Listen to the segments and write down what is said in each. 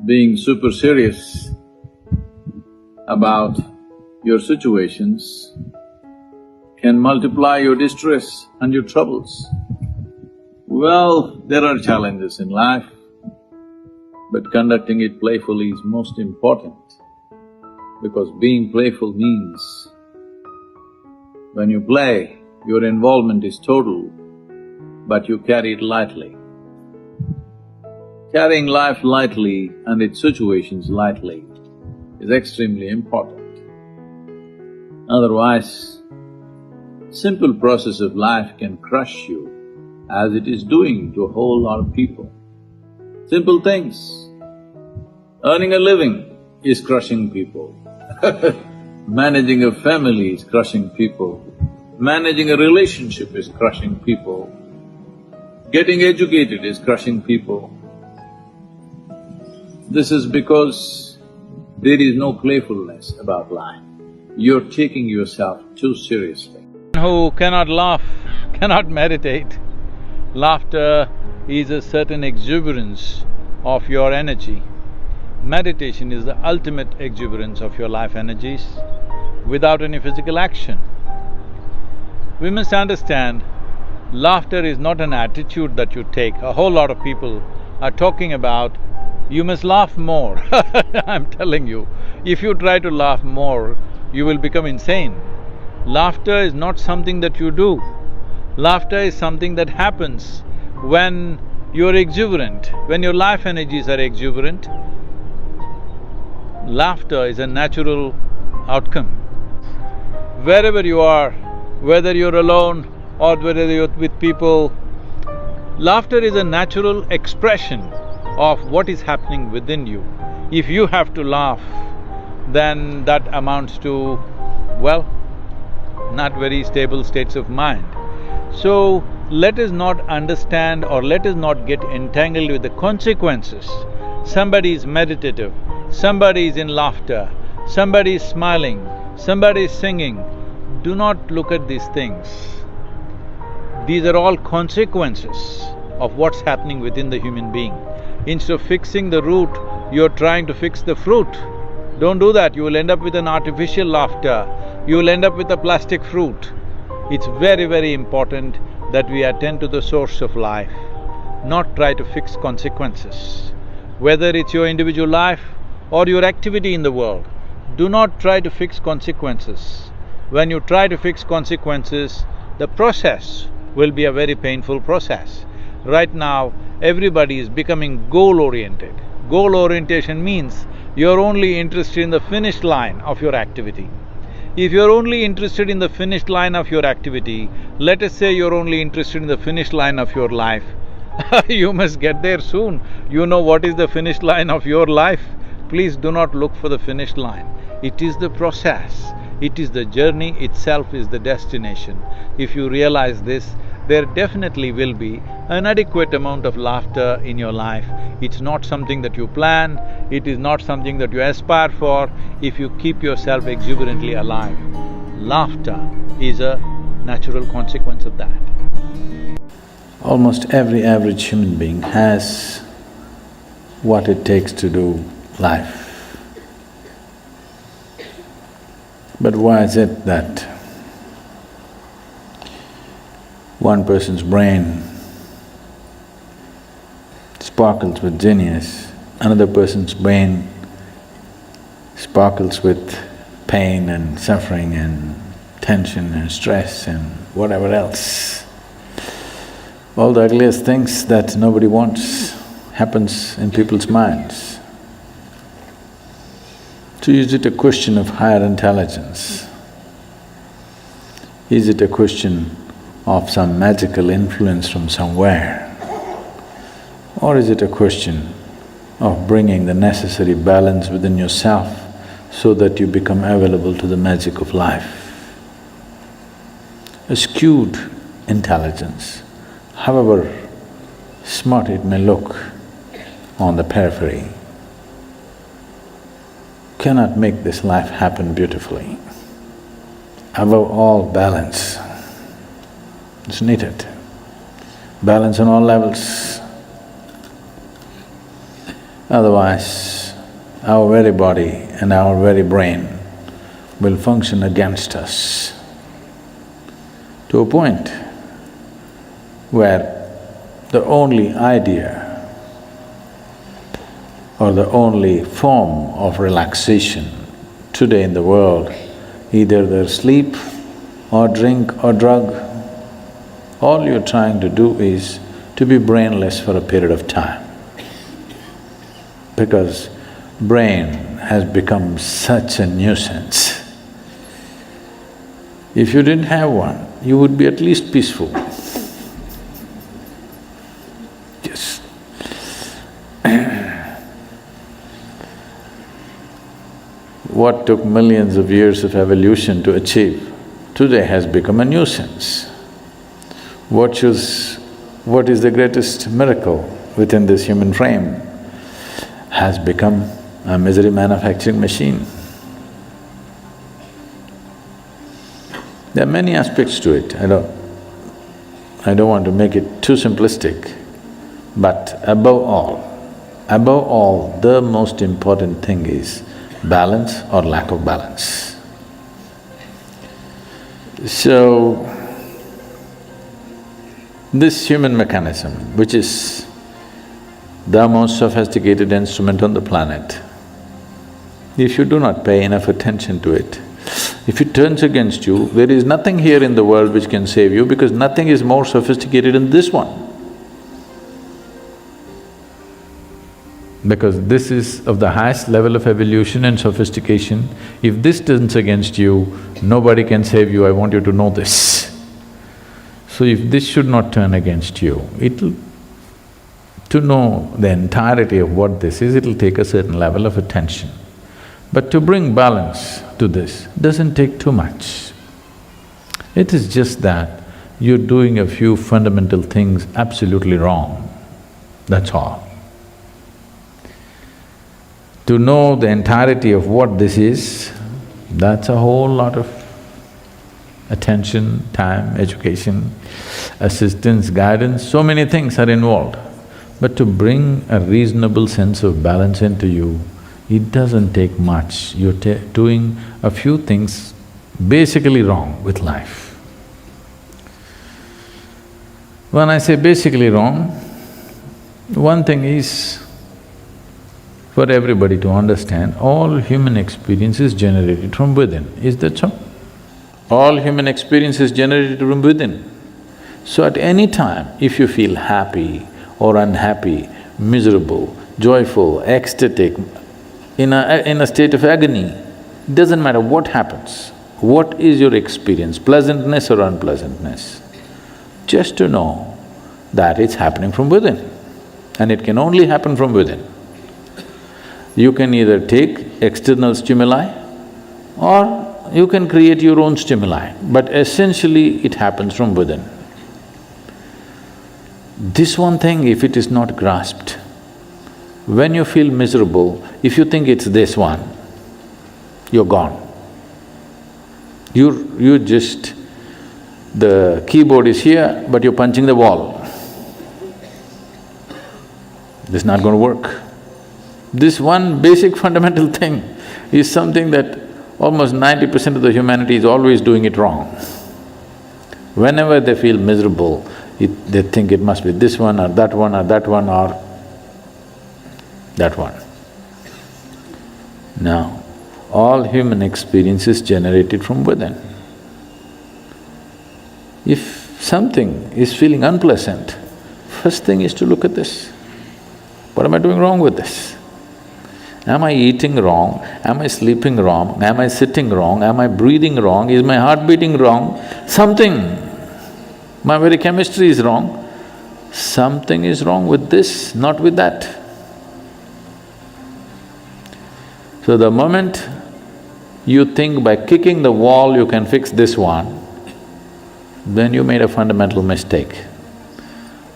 being super serious about your situations can multiply your distress and your troubles. Well, there are challenges in life, but conducting it playfully is most important, because being playful means when you play, your involvement is total, but you carry it lightly. Carrying life lightly and its situations lightly is extremely important. Otherwise, simple process of life can crush you, as it is doing to a whole lot of people. Simple things. Earning a living is crushing people. Managing a family is crushing people. Managing a relationship is crushing people. Getting educated is crushing people. This is because there is no playfulness about life. You're taking yourself too seriously. Who cannot laugh, cannot meditate. Laughter is a certain exuberance of your energy. Meditation is the ultimate exuberance of your life energies without any physical action. We must understand, laughter is not an attitude that you take. A whole lot of people are talking about, you must laugh more. I'm telling you, if you try to laugh more, you will become insane. Laughter is not something that you do. Laughter is something that happens when you're exuberant, when your life energies are exuberant. Laughter is a natural outcome. Wherever you are, whether you're alone or whether you're with people, laughter is a natural expression of what is happening within you. If you have to laugh, then that amounts to, well, not very stable states of mind. So, let us not understand or let us not get entangled with the consequences. Somebody is meditative, somebody is in laughter, somebody is smiling, somebody is singing. Do not look at these things. These are all consequences of what's happening within the human being. Instead of fixing the root, you're trying to fix the fruit. Don't do that, you will end up with an artificial laughter, you will end up with a plastic fruit. It's very, very important that we attend to the source of life, not try to fix consequences. Whether it's your individual life or your activity in the world, do not try to fix consequences. When you try to fix consequences, the process will be a very painful process. Right now, everybody is becoming goal-oriented. Goal orientation means you're only interested in the finish line of your activity. If you're only interested in the finish line of your activity, let us say you're only interested in the finish line of your life, you must get there soon. You know what is the finish line of your life? Please do not look for the finish line. It is the process. It is the journey itself is the destination. If you realize this, there definitely will be an adequate amount of laughter in your life. It's not something that you plan, it is not something that you aspire for, if you keep yourself exuberantly alive. Laughter is a natural consequence of that. Almost every average human being has what it takes to do life. But why is it that one person's brain sparkles with genius, another person's brain sparkles with pain and suffering and tension and stress and whatever else? All the ugliest things that nobody wants happens in people's minds. So is it a question of higher intelligence? Is it a question of some magical influence from somewhere? Or is it a question of bringing the necessary balance within yourself so that you become available to the magic of life? A skewed intelligence, however smart it may look on the periphery, cannot make this life happen beautifully. Above all, balance is needed. Balance on all levels. Otherwise, our very body and our very brain will function against us to a point where the only idea or the only form of relaxation today in the world, either there's sleep or drink or drug, all you're trying to do is to be brainless for a period of time. Because brain has become such a nuisance. If you didn't have one, you would be at least peaceful. Just what took millions of years of evolution to achieve, today has become a nuisance. What is the greatest miracle within this human frame has become a misery manufacturing machine. There are many aspects to it, I don't want to make it too simplistic, but above all, the most important thing is balance or lack of balance. So, this human mechanism, which is the most sophisticated instrument on the planet, if you do not pay enough attention to it, if it turns against you, there is nothing here in the world which can save you because nothing is more sophisticated than this one. Because this is of the highest level of evolution and sophistication. If this turns against you, nobody can save you, I want you to know this. So if this should not turn against you, to know the entirety of what this is, it'll take a certain level of attention. But to bring balance to this doesn't take too much. It is just that you're doing a few fundamental things absolutely wrong, that's all. To know the entirety of what this is, that's a whole lot of attention, time, education, assistance, guidance, so many things are involved. But to bring a reasonable sense of balance into you, it doesn't take much. You're doing a few things basically wrong with life. When I say basically wrong, one thing is for everybody to understand, all human experience is generated from within, is that so? All human experience is generated from within. So at any time, if you feel happy or unhappy, miserable, joyful, ecstatic, in a state of agony, it doesn't matter what happens. What is your experience, pleasantness or unpleasantness? Just to know that it's happening from within, and it can only happen from within. You can either take external stimuli or you can create your own stimuli, but essentially it happens from within. This one thing, if it is not grasped, when you feel miserable, if you think it's this one, you're gone. You're just… the keyboard is here, but you're punching the wall. This is not going to work. This one basic fundamental thing is something that almost 90% of the humanity is always doing it wrong. Whenever they feel miserable, they think it must be this one or that one or that one or that one. Now, all human experience is generated from within. If something is feeling unpleasant, first thing is to look at this. What am I doing wrong with this? Am I eating wrong? Am I sleeping wrong? Am I sitting wrong? Am I breathing wrong? Is my heart beating wrong? Something, my very chemistry is wrong. Something is wrong with this, not with that. So the moment you think by kicking the wall you can fix this one, then you made a fundamental mistake.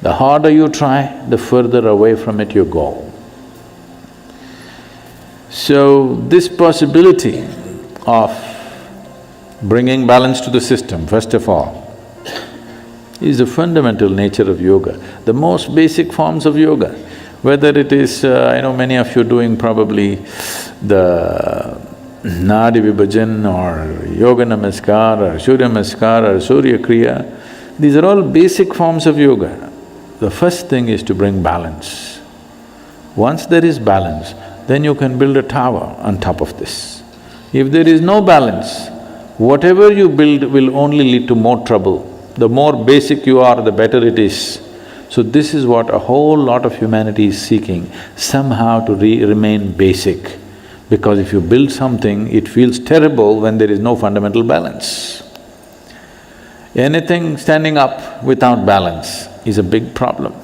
The harder you try, the further away from it you go. So this possibility of bringing balance to the system, first of all, is the fundamental nature of yoga, the most basic forms of yoga. Whether it is, I know many of you doing probably the Nadi Vibhajan or Yoga Namaskar or Surya Namaskar or Surya Kriya, these are all basic forms of yoga. The first thing is to bring balance. Once there is balance, then you can build a tower on top of this. If there is no balance, whatever you build will only lead to more trouble. The more basic you are, the better it is. So this is what a whole lot of humanity is seeking, somehow to remain basic. Because if you build something, it feels terrible when there is no fundamental balance. Anything standing up without balance is a big problem.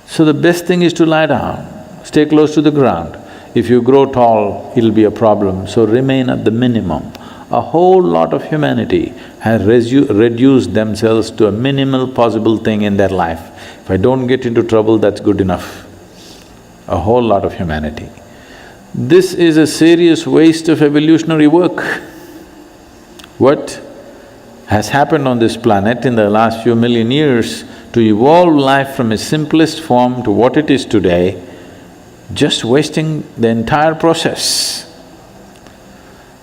So the best thing is to lie down, stay close to the ground. If you grow tall, it'll be a problem, so remain at the minimum. A whole lot of humanity has reduced themselves to a minimal possible thing in their life. If I don't get into trouble, that's good enough. A whole lot of humanity. This is a serious waste of evolutionary work. What has happened on this planet in the last few million years to evolve life from its simplest form to what it is today, just wasting the entire process.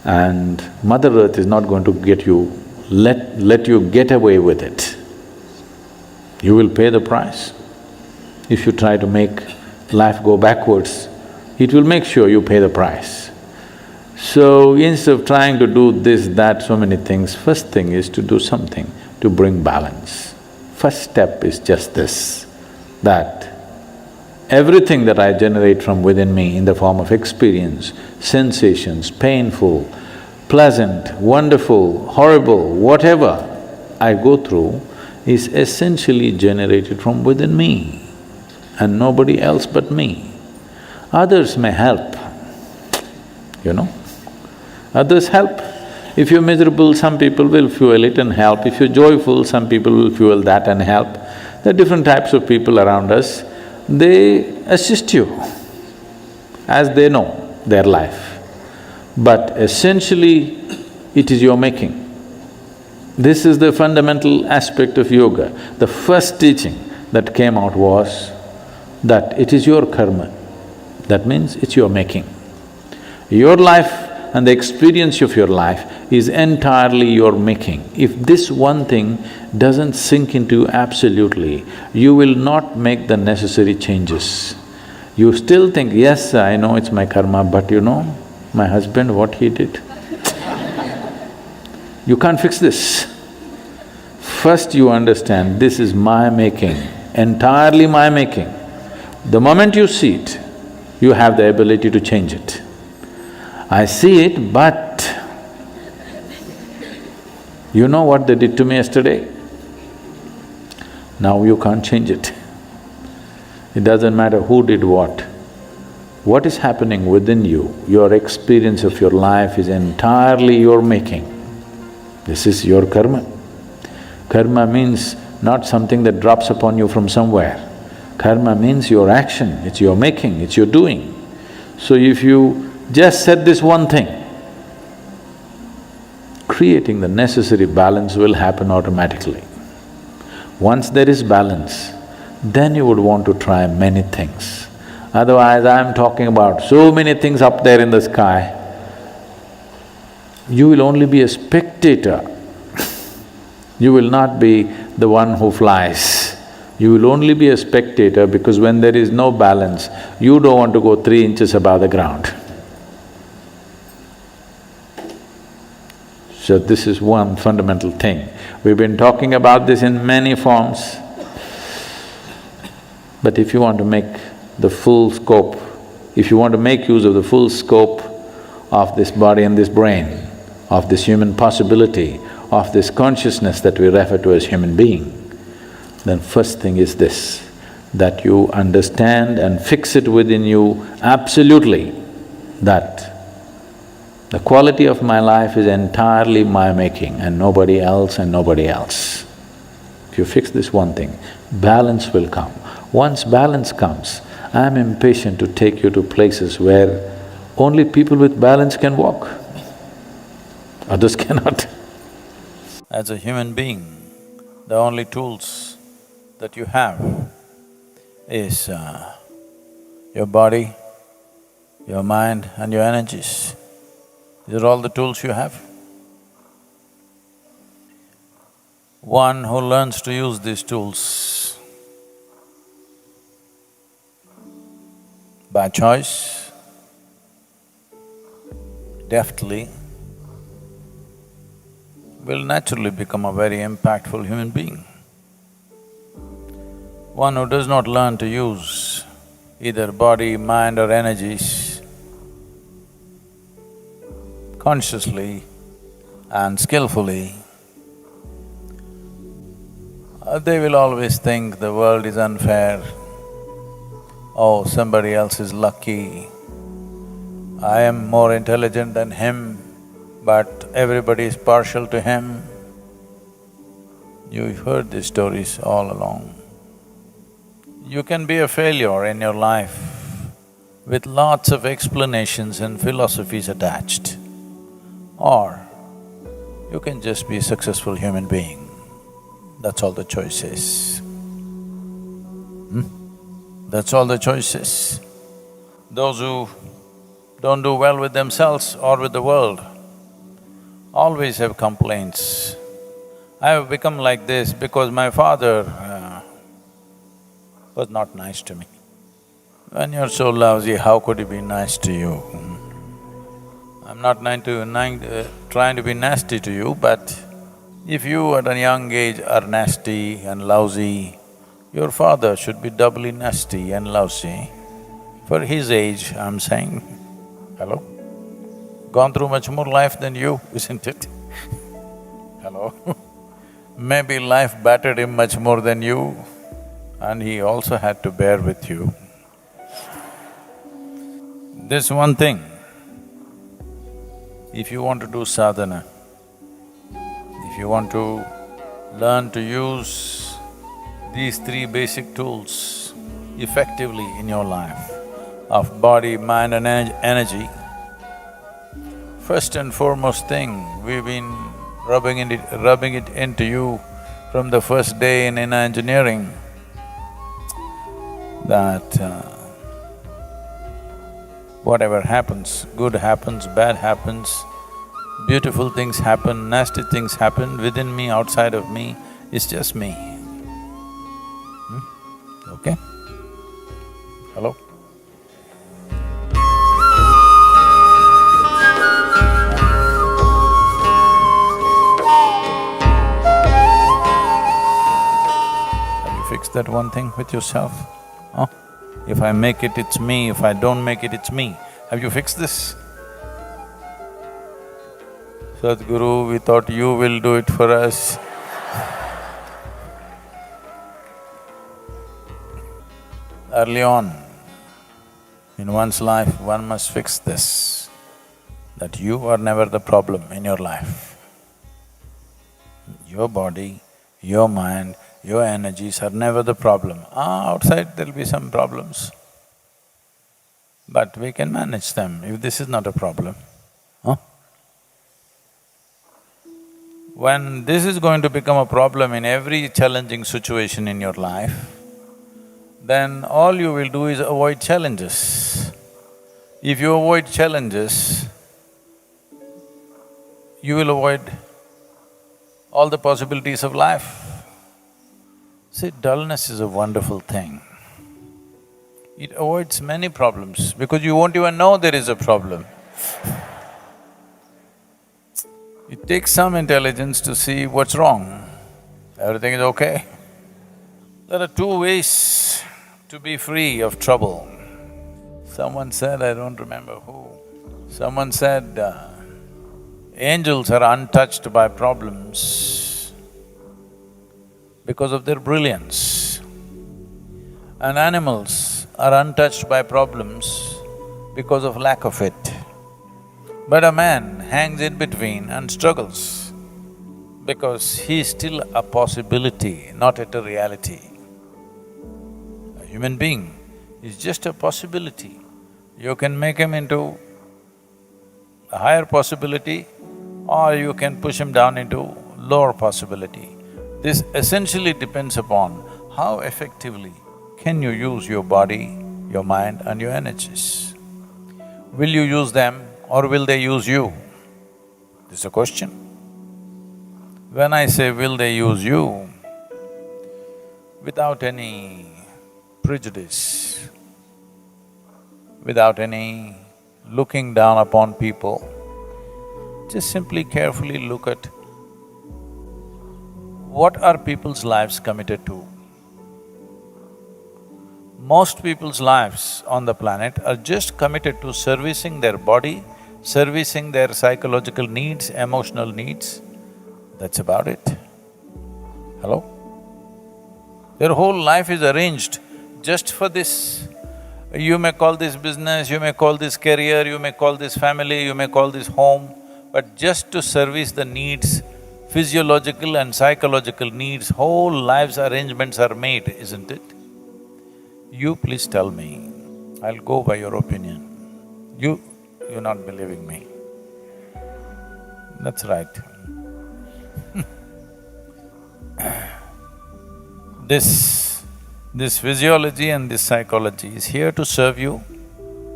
And Mother Earth is not going to let you get away with it. You will pay the price. If you try to make life go backwards, it will make sure you pay the price. So instead of trying to do this, that, so many things, first thing is to do something to bring balance. First step is just this, that everything that I generate from within me in the form of experience, sensations, painful, pleasant, wonderful, horrible, whatever I go through is essentially generated from within me and nobody else but me. Others may help, you know. Others help. If you're miserable, some people will fuel it and help. If you're joyful, some people will fuel that and help. There are different types of people around us. They assist you as they know their life. But essentially, it is your making. This is the fundamental aspect of yoga. The first teaching that came out was that it is your karma. That means it's your making. Your life and the experience of your life is entirely your making. If this one thing doesn't sink into you absolutely, you will not make the necessary changes. You still think, yes, I know it's my karma, but you know, my husband, what he did. You can't fix this. First you understand, this is my making, entirely my making. The moment you see it, you have the ability to change it. I see it, but you know what they did to me yesterday? Now you can't change it. It doesn't matter who did what. What is happening within you, your experience of your life is entirely your making. This is your karma. Karma means not something that drops upon you from somewhere. Karma means your action, it's your making, it's your doing. So if you just said this one thing, creating the necessary balance will happen automatically. Once there is balance, then you would want to try many things. Otherwise, I'm talking about so many things up there in the sky, you will only be a spectator. You will not be the one who flies. You will only be a spectator because when there is no balance, you don't want to go 3 inches above the ground. So this is one fundamental thing. We've been talking about this in many forms. But if you want to make the full scope, if you want to make use of the full scope of this body and this brain, of this human possibility, of this consciousness that we refer to as human being, then first thing is this, that you understand and fix it within you absolutely that the quality of my life is entirely my making and nobody else and nobody else. If you fix this one thing, balance will come. Once balance comes, I'm impatient to take you to places where only people with balance can walk, others cannot. As a human being, the only tools that you have is your body, your mind and your energies. These are all the tools you have. One who learns to use these tools by choice, deftly, will naturally become a very impactful human being. One who does not learn to use either body, mind or energies consciously and skillfully, they will always think the world is unfair. Oh, somebody else is lucky. I am more intelligent than him, but everybody is partial to him. You've heard these stories all along. You can be a failure in your life with lots of explanations and philosophies attached, or you can just be a successful human being. That's all the choice is. That's all the choice is. Those who don't do well with themselves or with the world always have complaints. I have become like this because my father was not nice to me. When you're so lousy, how could he be nice to you? I'm not trying to be nasty to you, but if you at a young age are nasty and lousy, your father should be doubly nasty and lousy. For his age, I'm saying, hello? Gone through much more life than you, isn't it? Hello? Maybe life battered him much more than you, and he also had to bear with you. This one thing, if you want to do sadhana, if you want to learn to use these three basic tools effectively in your life of body, mind and energy, first and foremost thing, we've been rubbing it into you from the first day in inner engineering, that whatever happens, good happens, bad happens, beautiful things happen, nasty things happen, within me, outside of me, it's just me. Okay? Hello? Have you fixed that one thing with yourself? Huh? If I make it, it's me, if I don't make it, it's me. Have you fixed this? Sadhguru, we thought you will do it for us. Early on in one's life, one must fix this, that you are never the problem in your life. Your body, your mind, your energies are never the problem. Outside there'll be some problems, but we can manage them if this is not a problem. When this is going to become a problem in every challenging situation in your life, then all you will do is avoid challenges. If you avoid challenges, you will avoid all the possibilities of life. See, dullness is a wonderful thing. It avoids many problems because you won't even know there is a problem. It takes some intelligence to see what's wrong. Everything is okay. There are two ways to be free of trouble. Someone said, I don't remember who, someone said, angels are untouched by problems because of their brilliance, and animals are untouched by problems because of lack of it. But a man hangs in between and struggles because he is still a possibility, not yet a reality. A human being is just a possibility. You can make him into a higher possibility or you can push him down into lower possibility. This essentially depends upon how effectively can you use your body, your mind and your energies? Will you use them or will they use you? This is a question. When I say will they use you, without any prejudice, without any looking down upon people, just simply carefully look at what are people's lives committed to. Most people's lives on the planet are just committed to servicing their body, servicing their psychological needs, emotional needs, that's about it. Hello? Their whole life is arranged just for this. You may call this business, you may call this career, you may call this family, you may call this home, but just to service the needs, physiological and psychological needs, whole life's arrangements are made, isn't it? You please tell me, I'll go by your opinion. You're not believing me. That's right. This physiology and this psychology is here to serve you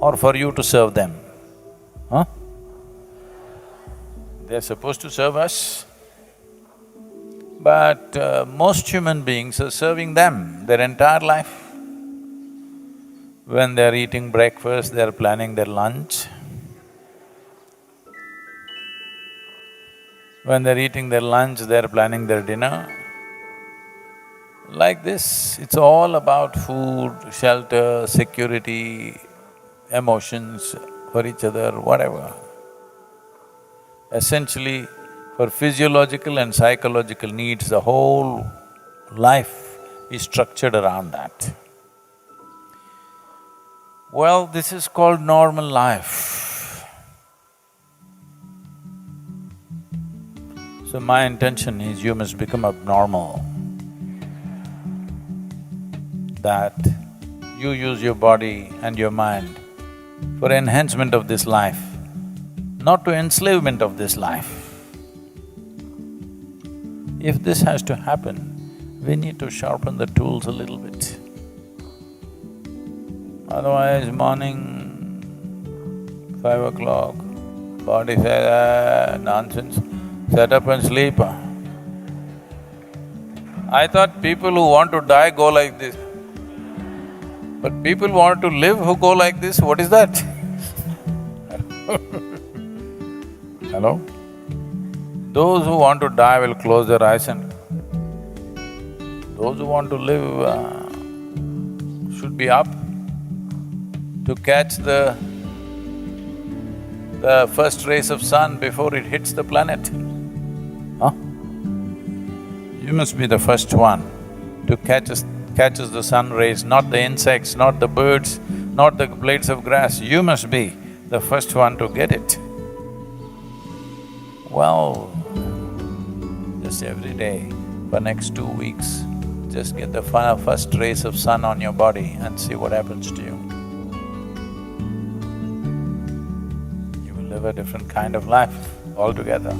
or for you to serve them? Huh? They're supposed to serve us, but most human beings are serving them their entire life. When they're eating breakfast, they're planning their lunch. When they're eating their lunch, they're planning their dinner. Like this, it's all about food, shelter, security, emotions for each other, whatever. Essentially, for physiological and psychological needs, the whole life is structured around that. Well, this is called normal life. So my intention is you must become abnormal. That you use your body and your mind for enhancement of this life, not to enslavement of this life. If this has to happen, we need to sharpen the tools a little bit. Otherwise, morning, 5 o'clock, body says, nonsense, set up and sleep. I thought people who want to die go like this. But people want to live who go like this, what is that? Hello? Those who want to die will close their eyes and… Those who want to live should be up to catch the first rays of sun before it hits the planet. Huh? You must be the first one to catches the sun rays, not the insects, not the birds, not the blades of grass. You must be the first one to get it. Well, just every day, for next 2 weeks, just get the first rays of sun on your body and see what happens to you. You will live a different kind of life altogether.